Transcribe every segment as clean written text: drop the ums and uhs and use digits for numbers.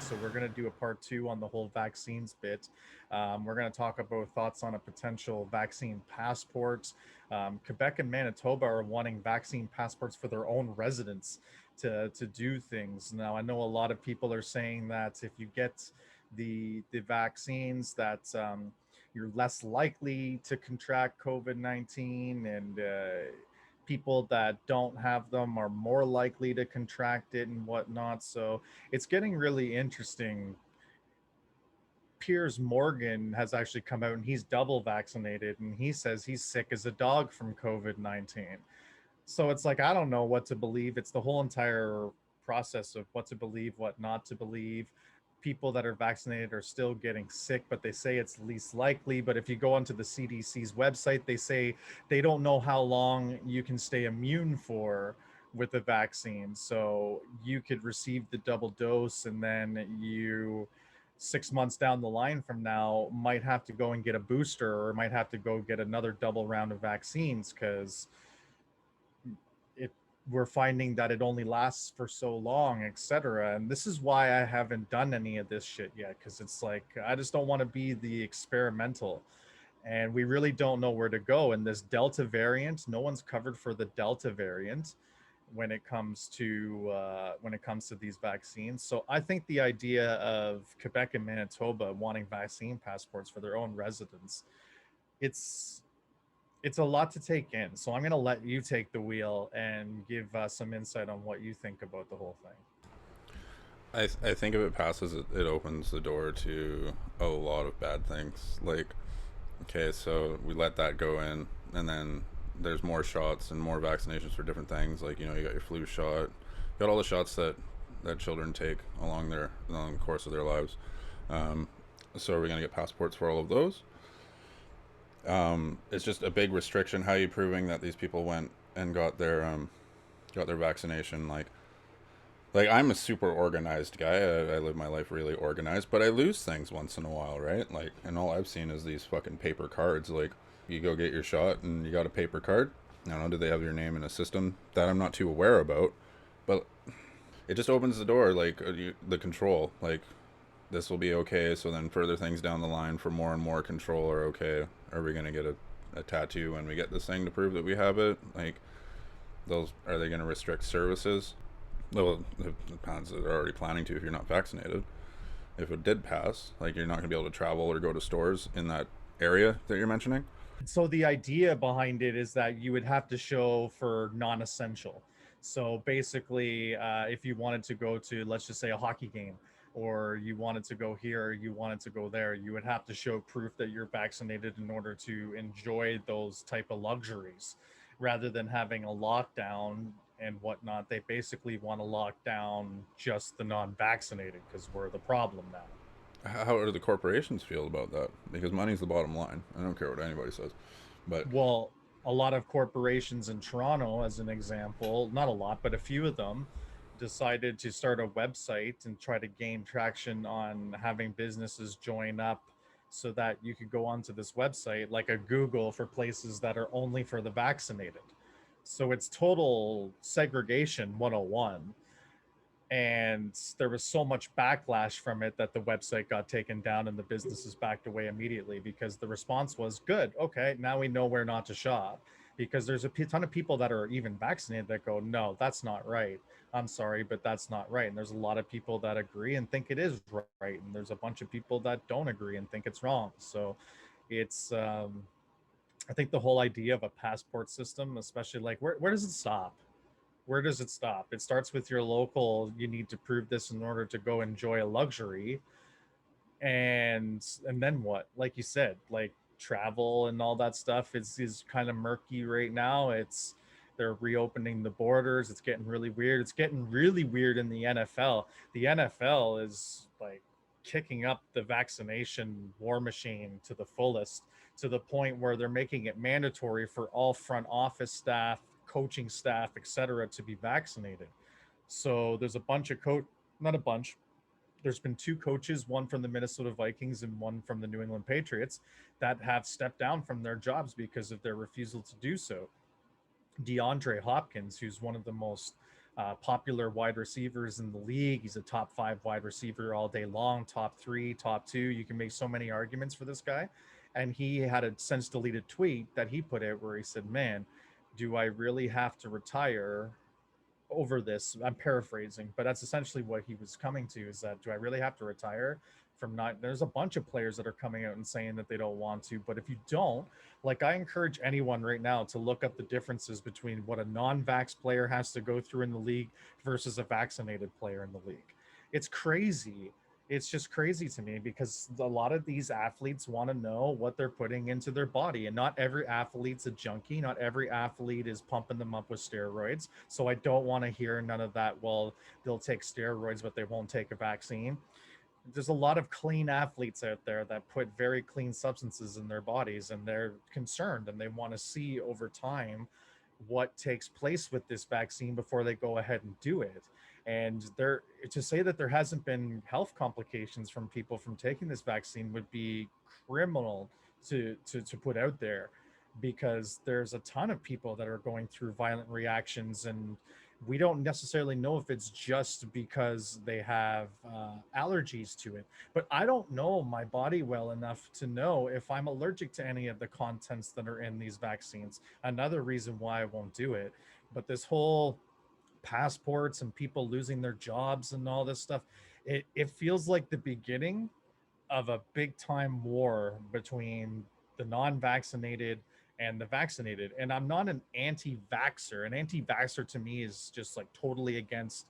So we're going to do a part two on the whole vaccines bit. We're going to talk about thoughts on a potential vaccine passport. Quebec and Manitoba are wanting vaccine passports for their own residents to do things. Now, I know a lot of people are saying that if you get the vaccines, that you're less likely to contract COVID-19, and people that don't have them are more likely to contract it and whatnot. So it's getting really interesting. Piers Morgan has actually come out and he's double vaccinated, and he says he's sick as a dog from COVID-19. So it's like, I don't know what to believe. It's the whole entire process of what to believe, what not to believe. People that are vaccinated are still getting sick, but they say it's least likely. But if you go onto the CDC's website, they say they don't know how long you can stay immune for with the vaccine. So you could receive the double dose, and then you 6 months down the line from now might have to go and get a booster, or might have to go get another double round of vaccines, because it we're finding that it only lasts for so long, etc. And this is why I haven't done any of this shit yet, because it's like I just don't want to be the experimental, and we really don't know where to go in this Delta variant. No one's covered for the Delta variant when it comes to these vaccines. So I think the idea of Quebec and Manitoba wanting vaccine passports for their own residents, it's it's a lot to take in. So I'm going to let you take the wheel and give some insight on what you think about the whole thing. I think if it passes, it opens the door to a lot of bad things. Like, okay, so we let that go in, and then there's more shots and more vaccinations for different things. Like, you got your flu shot, you got all the shots that children take along the course of their lives. Um, so are we gonna get passports for all of those? It's just a big restriction. How are you proving that these people went and got their vaccination? Like I'm a super organized guy. I live my life really organized, but I lose things once in a while, right? Like, and all I've seen is these fucking paper cards. Like, you go get your shot and you got a paper card. I don't know, do they have your name in a system that I'm not too aware about? But it just opens the door, like the control. Like, this will be okay. So then further things down the line for more and more control are okay. Are we gonna get a tattoo when we get this thing to prove that we have it? Like, those are they gonna restrict services? Well, the plans that are already planning to if you're not vaccinated. If it did pass, like you're not going to be able to travel or go to stores in that area that you're mentioning. So the idea behind it is that you would have to show for non-essential. So basically, if you wanted to go to, let's just say, a hockey game, or you wanted to go here, or you wanted to go there, you would have to show proof that you're vaccinated in order to enjoy those type of luxuries, rather than having a lockdown and whatnot. They basically want to lock down just the non-vaccinated because we're the problem now. How do the corporations feel about that? Because money's the bottom line. I don't care what anybody says, but Well, a lot of corporations in Toronto, as an example, not a lot, but a few of them decided to start a website and try to gain traction on having businesses join up, so that you could go onto this website like a Google for places that are only for the vaccinated. So it's total segregation 101. And there was so much backlash from it that the website got taken down and the businesses backed away immediately, because the response was, good, okay, now we know where not to shop. Because there's a ton of people that are even vaccinated that go, no, that's not right, I'm sorry, but that's not right. And there's a lot of people that agree and think it is right, and there's a bunch of people that don't agree and think it's wrong. So it's I think the whole idea of a passport system, especially, like, where does it stop? Where does it stop? It starts with your local, you need to prove this in order to go enjoy a luxury. And then what? Like you said, like, travel and all that stuff is kind of murky right now. It's They're reopening the borders. It's getting really weird. It's getting really weird in the NFL. The NFL is like kicking up the vaccination war machine to the fullest, to the point where they're making it mandatory for all front office staff, coaching staff, etc., to be vaccinated. So there's a bunch of not a bunch. There's been two coaches, one from the Minnesota Vikings and one from the New England Patriots, that have stepped down from their jobs because of their refusal to do so. DeAndre Hopkins, who's one of the most popular wide receivers in the league. He's a top 5 wide receiver all day long, top 3, top 2. You can make so many arguments for this guy. And he had a since deleted tweet that he put out where he said, "Man, do I really have to retire over this?" I'm paraphrasing, but that's essentially what he was coming to, is that, do I really have to retire from not, there's a bunch of players that are coming out and saying that they don't want to, but if you don't, like, I encourage anyone right now to look up the differences between what a non-vax player has to go through in the league versus a vaccinated player in the league. It's crazy. It's just crazy to me, because a lot of these athletes want to know what they're putting into their body, and not every athlete's a junkie. Not every athlete is pumping them up with steroids. So I don't want to hear none of that, well, they'll take steroids but they won't take a vaccine. There's a lot of clean athletes out there that put very clean substances in their bodies, and they're concerned and they want to see over time what takes place with this vaccine before they go ahead and do it. And there, to say that there hasn't been health complications from people from taking this vaccine would be criminal to put out there, because there's a ton of people that are going through violent reactions, and we don't necessarily know if it's just because they have allergies to it. But I don't know my body well enough to know if I'm allergic to any of the contents that are in these vaccines. Another reason why I won't do it. But this whole passports and people losing their jobs and all this stuff, it feels like the beginning of a big time war between the non-vaccinated and the vaccinated. And I'm not an anti-vaxxer. An anti-vaxxer to me is just like totally against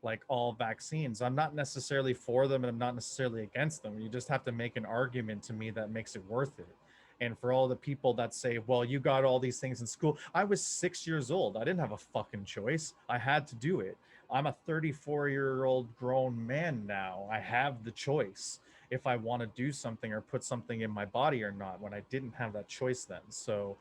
like all vaccines. I'm not necessarily for them and I'm not necessarily against them. You just have to make an argument to me that makes it worth it. And for all the people that say, well, you got all these things in school, I was 6 years old. I didn't have a fucking choice. I had to do it. I'm a 34-year-old grown man now. I have the choice if I want to do something or put something in my body or not, when I didn't have that choice then. So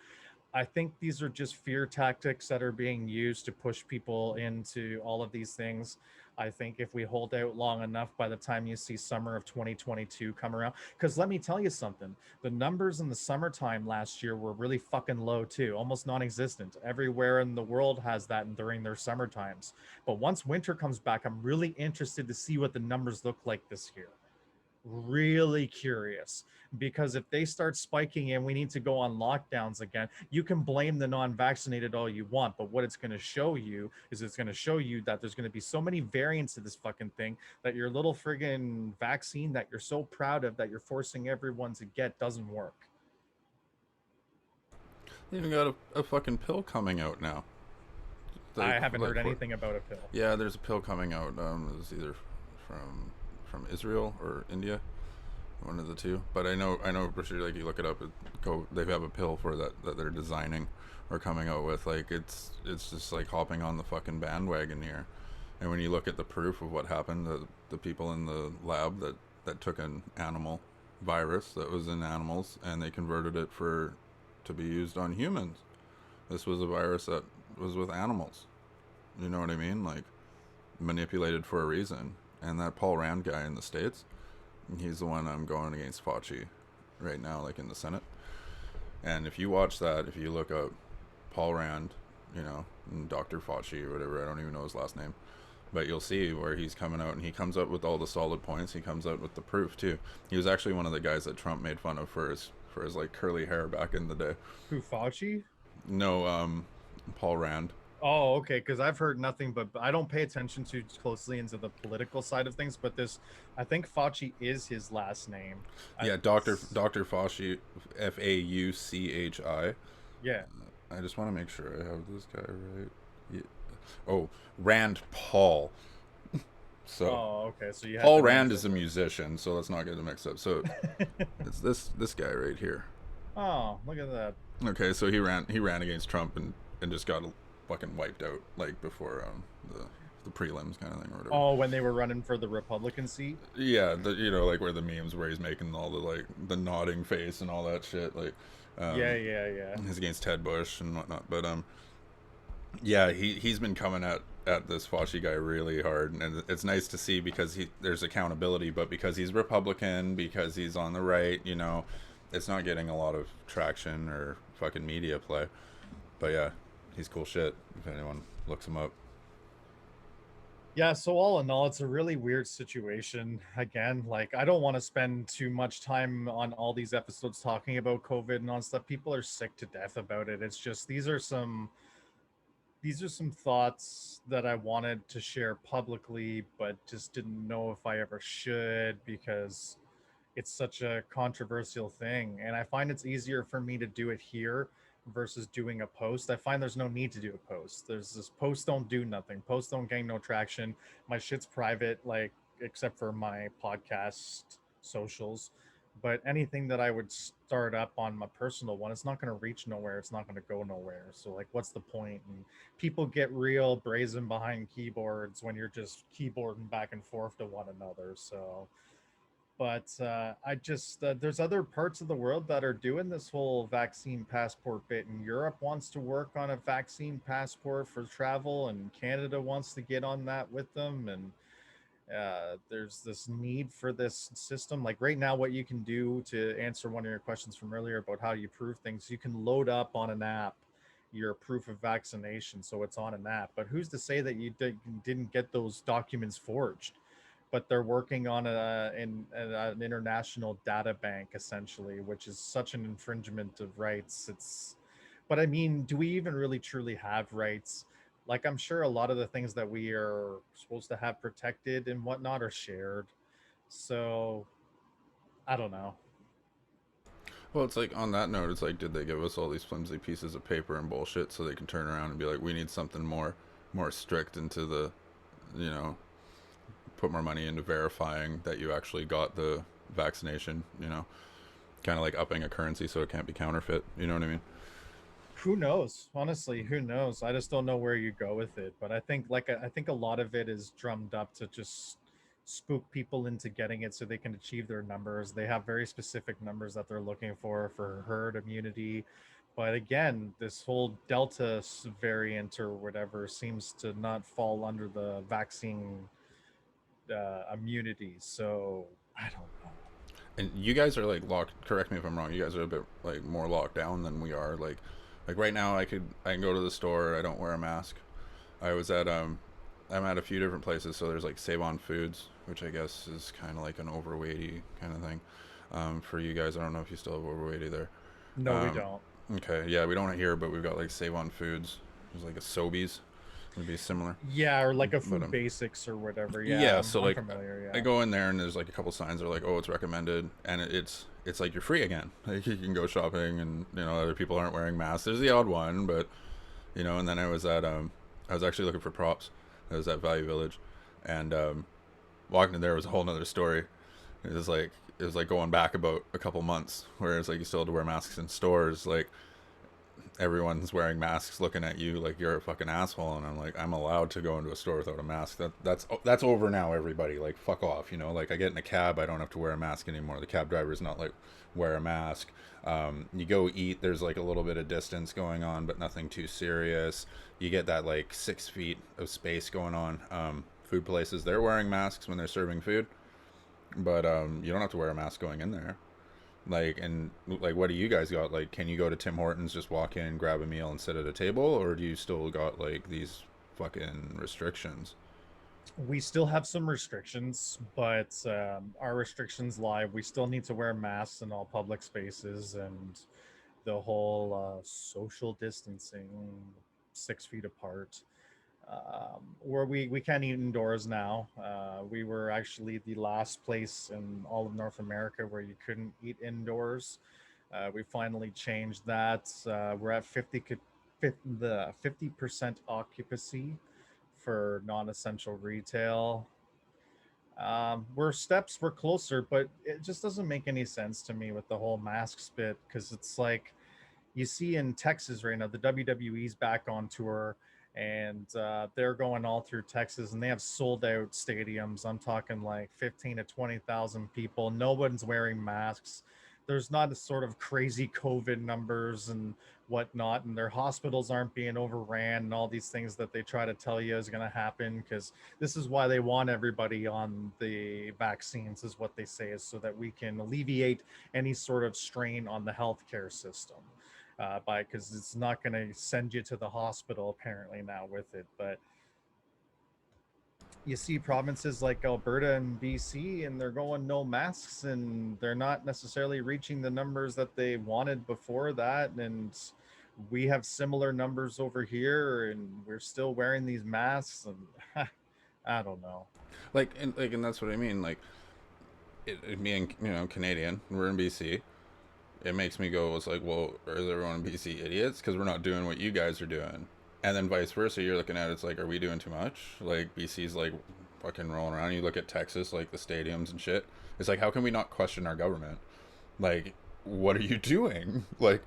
I think these are just fear tactics that are being used to push people into all of these things. I think if we hold out long enough, by the time you see summer of 2022 come around, because let me tell you something, the numbers in the summertime last year were really fucking low too, almost non-existent. Everywhere in the world has that during their summer times. But once winter comes back, I'm really interested to see what the numbers look like this year. Really curious, because if they start spiking and we need to go on lockdowns again, you can blame the non-vaccinated all you want, but what it's going to show you is it's going to show you that there's going to be so many variants of this fucking thing that your little friggin' vaccine that you're so proud of that you're forcing everyone to get doesn't work. They even got a fucking pill coming out now. I haven't heard anything about a pill. Yeah, there's a pill coming out. It's either from Israel or India, one of the two. But I know for sure. Like, you look it up, they have a pill for that they're designing or coming out with. Like, it's just like hopping on the fucking bandwagon here. And when you look at the proof of what happened, the people in the lab that took an animal virus that was in animals and they converted it to be used on humans. This was a virus that was with animals. You know what I mean? Like, manipulated for a reason. And that Paul Rand guy in the States, he's the one I'm going against Fauci right now, like in the Senate. And if you watch that, if you look up Paul Rand, and Dr. Fauci or whatever, I don't even know his last name, but you'll see where he's coming out and he comes up with all the solid points. He comes out with the proof too. He was actually one of the guys that Trump made fun of for his like curly hair back in the day. Who, Fauci? No, Paul Rand. Oh, okay. Because I've heard nothing, but I don't pay attention too closely into the political side of things. But I think Fauci is his last name. Yeah, Dr. Fauci, Fauchi. Yeah. I just want to make sure I have this guy right. Yeah. Oh, Rand Paul. So. Oh, okay. So you have Paul Rand is a musician, so let's not get it mixed up. So it's this guy right here. Oh, look at that. Okay, so he ran against Trump and just got fucking wiped out, like, before the prelims kind of thing or whatever. Oh, when they were running for the Republican seat? Yeah, like where the memes where he's making all the, like, the nodding face and all that shit, like, yeah. He's against Ted Bush and whatnot, but yeah, he's been coming at this Fauci guy really hard, and it's nice to see because there's accountability, but because he's Republican, because he's on the right, it's not getting a lot of traction or fucking media play. But yeah, he's cool shit if anyone looks him up. Yeah, so all in all, it's a really weird situation. Again, like I don't want to spend too much time on all these episodes talking about COVID and all stuff. People are sick to death about it. It's just these are some thoughts that I wanted to share publicly, but just didn't know if I ever should because it's such a controversial thing. And I find it's easier for me to do it here versus doing a post. I find there's no need to do a post. There's this posts don't do nothing. Posts don't gain no traction. My shit's private, like except for my podcast socials. But anything that I would start up on my personal one, it's not going to reach nowhere. It's not going to go nowhere. So, like, what's the point? And people get real brazen behind keyboards when you're just keyboarding back and forth to one another. So, but I just there's other parts of the world that are doing this whole vaccine passport bit, and Europe wants to work on a vaccine passport for travel, and Canada wants to get on that with them, and there's this need for this system. Like right now, what you can do to answer one of your questions from earlier about how you prove things, you can load up on an app your proof of vaccination, so it's on an app. But who's to say that didn't get those documents forged? But they're working on an international data bank essentially, which is such an infringement of rights. It's, but I mean, do we even really truly have rights? Like, I'm sure a lot of the things that we are supposed to have protected and whatnot are shared. So I don't know. Well, it's like on that note, it's like, did they give us all these flimsy pieces of paper and bullshit so they can turn around and be like, we need something more strict into the, you know, put more money into verifying that you actually got the vaccination, you know, kind of like upping a currency so it can't be counterfeit. You know what I mean? Who knows? Honestly, who knows? I just don't know where you go with it. But I think I think a lot of it is drummed up to just spook people into getting it so they can achieve their numbers. They have very specific numbers that they're looking for herd immunity. But again, this whole variant or whatever seems to not fall under the vaccine immunity. So I don't know. And you guys are like locked. Correct me if I'm wrong. You guys are a bit like more locked down than we are. Like right now, I can go to the store. I don't wear a mask. I was at I'm at a few different places. So there's like Save On Foods, which I guess is kind of like an overweighty kind of thing. For you guys, I don't know if you still have overweight either. No, we Um, don't. okay, yeah, we don't here, but we've got like Save On Foods. There's like a Sobeys, would be similar. Yeah, or like a But food basics or whatever. Yeah, yeah, I'm, so I'm like familiar. I Yeah. go in there and there's like a couple signs that are like, oh, it's recommended, and it's like you're free again. Like you can go shopping, and you know other people aren't wearing masks. There's the odd one, but you know. And then I was actually looking for props. I was at Value Village, and walking in there was a whole nother story. It was like it was like going back about a couple months, where it's like you still had to wear masks in stores. Like everyone's wearing masks looking at you like you're a fucking asshole, and I'm like, I'm allowed to go into a store without a mask. That's over now, everybody. Like fuck off, you know. Like I get in a cab, I don't have to wear a mask anymore. The cab driver's not like, wear a mask. You go eat, there's like a little bit of distance going on, but nothing too serious. You get that like 6 feet of space going on. Food places, they're wearing masks when they're serving food, but you don't have to wear a mask going in there. Like, and like, what do you guys got? Like, can you go to Tim Hortons, just walk in, grab a meal, and sit at a table, or do you still got like these fucking restrictions? We still have some restrictions, but our restrictions lie. We still need to wear masks in all public spaces, and the whole social distancing, 6 feet apart. Where we can't eat indoors now. We were actually the last place in all of North America where you couldn't eat indoors. We finally changed that. We're at 50% occupancy for non-essential retail. We're closer, but it just doesn't make any sense to me with the whole mask spit, because it's like you see in Texas right now, the WWE's back on tour, and they're going all through Texas, and they have sold out stadiums. I'm talking like 15 to 20,000 people. No one's wearing masks. There's not a sort of crazy COVID numbers and whatnot, and their hospitals aren't being overran and all these things that they try to tell you is going to happen, because this is why they want everybody on the vaccines, is what they say, is so that we can alleviate any sort of strain on the healthcare system, by because it's not going to send you to the hospital apparently now with it. But you see provinces like Alberta and BC, and they're going no masks, and they're not necessarily reaching the numbers that they wanted before that. And we have similar numbers over here, and we're still wearing these masks. And I don't know. And that's what I mean. Like, it being Canadian, we're in BC. It makes me go, it's like, well, are everyone in BC idiots because we're not doing what you guys are doing? And then vice versa, you're looking at it's like, are we doing too much? Like BC's like fucking rolling around. You look at Texas, like the stadiums and shit. It's like, how can we not question our government? Like, what are you doing? Like,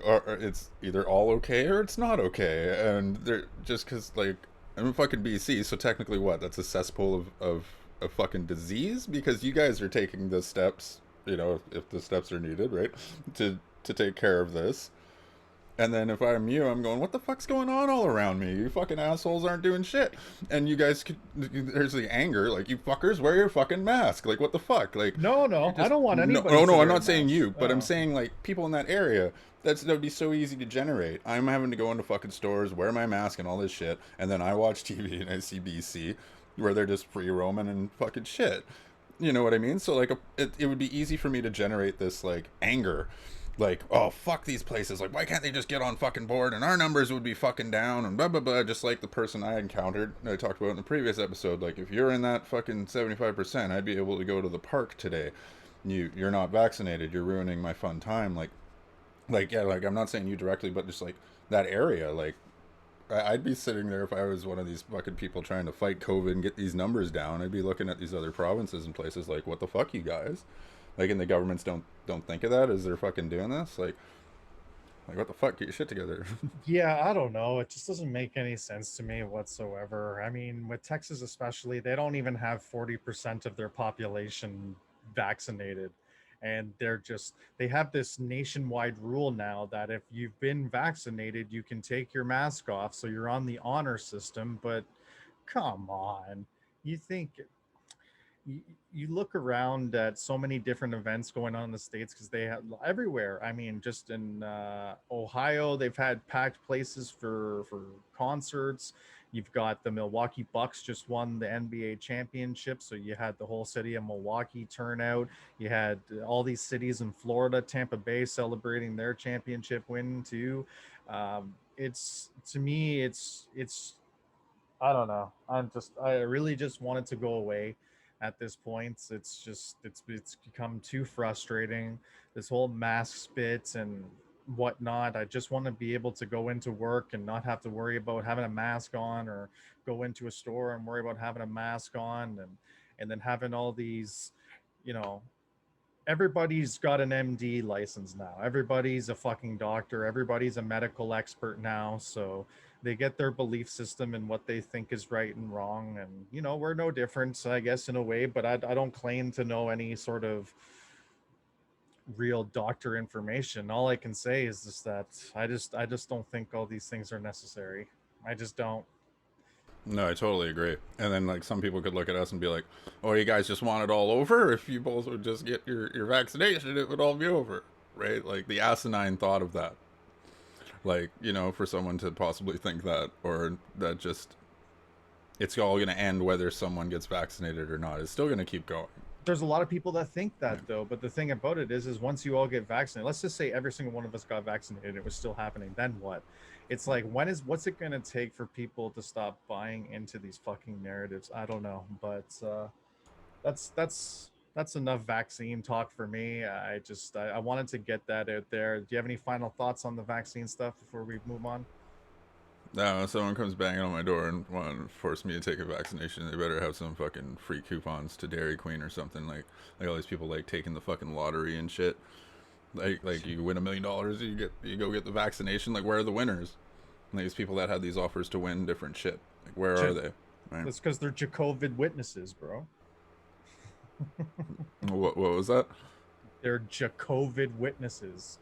or it's either all okay or it's not okay. And they're just because like I'm in fucking BC, so technically what? That's a cesspool of fucking disease because you guys are taking the steps, if the steps are needed, right, to take care of this. And then if I'm you, I'm going, what the fuck's going on all around me? You fucking assholes aren't doing shit. And you guys, there's the anger, like, you fuckers wear your fucking mask. Like, what the fuck? Like, No, you're no, I just, don't want no, anybody no, to no, I'm wear not saying masks. you, but I'm saying, like, people in that area. That would be so easy to generate. I'm having to go into fucking stores, wear my mask and all this shit, and then I watch TV and I see BC, where they're just free roaming and fucking shit. You know what I mean? So, like, it would be easy for me to generate this, like, anger, like, oh, fuck these places, like, why can't they just get on fucking board and our numbers would be fucking down and blah blah blah, just like the person I encountered I talked about in the previous episode. Like, if you're in that fucking 75%, I'd be able to go to the park today. You're not vaccinated, you're ruining my fun time. Like, yeah, like, I'm not saying you directly, but just like that area, like, I'd be sitting there if I was one of these fucking people trying to fight COVID and get these numbers down. I'd be looking at these other provinces and places like, what the fuck, you guys? Like, and the governments don't think of that as they're fucking doing this. Like what the fuck? Get your shit together. Yeah, I don't know. It just doesn't make any sense to me whatsoever. I mean, with Texas especially, they don't even have 40% of their population vaccinated. And they have this nationwide rule now that if you've been vaccinated, you can take your mask off. So you're on the honor system. But come on. You think you, you look around at so many different events going on in the states because they have everywhere. I mean, just in Ohio, they've had packed places for concerts. You've got the Milwaukee Bucks just won the NBA championship, so you had the whole city of Milwaukee turn out. You had all these cities in Florida, Tampa Bay celebrating their championship win too. It's to me, it's I don't know. I really just want it to go away at this point. It's become too frustrating. This whole mask spit and whatnot. I just want to be able to go into work and not have to worry about having a mask on, or go into a store and worry about having a mask on, and then having all these, you know, everybody's got an MD license now. Everybody's a fucking doctor. Everybody's a medical expert now. So they get their belief system and what they think is right and wrong. And, we're no different, I guess, in a way, but I don't claim to know any sort of real doctor information. All I can say is just that I just don't think all these things are necessary. I just don't. No, I totally agree. And then like some people could look at us and be like, "Oh, you guys just want it all over? If you both would just get your vaccination, it would all be over." Right? Like the asinine thought of that. Like, for someone to possibly think that, or that just it's all going to end whether someone gets vaccinated or not. It's still going to keep going. There's a lot of people that think Yeah. that though, but the thing about it is once you all get vaccinated, let's just say every single one of us got vaccinated, it was still happening, then what? It's like, what's it going to take for people to stop buying into these fucking narratives? I don't know, but that's enough vaccine talk for me. I wanted to get that out there. Do you have any final thoughts on the vaccine stuff before we move on? Now, if someone comes banging on my door and want to force me to take a vaccination, they better have some fucking free coupons to Dairy Queen or something. Like all these people like taking the fucking lottery and shit. Like you win $1 million, you go get the vaccination. Like, where are the winners? And these people that had these offers to win different shit. Like, where are they? Right? That's because they're Jacovid witnesses, bro. What was that? They're Jacovid witnesses.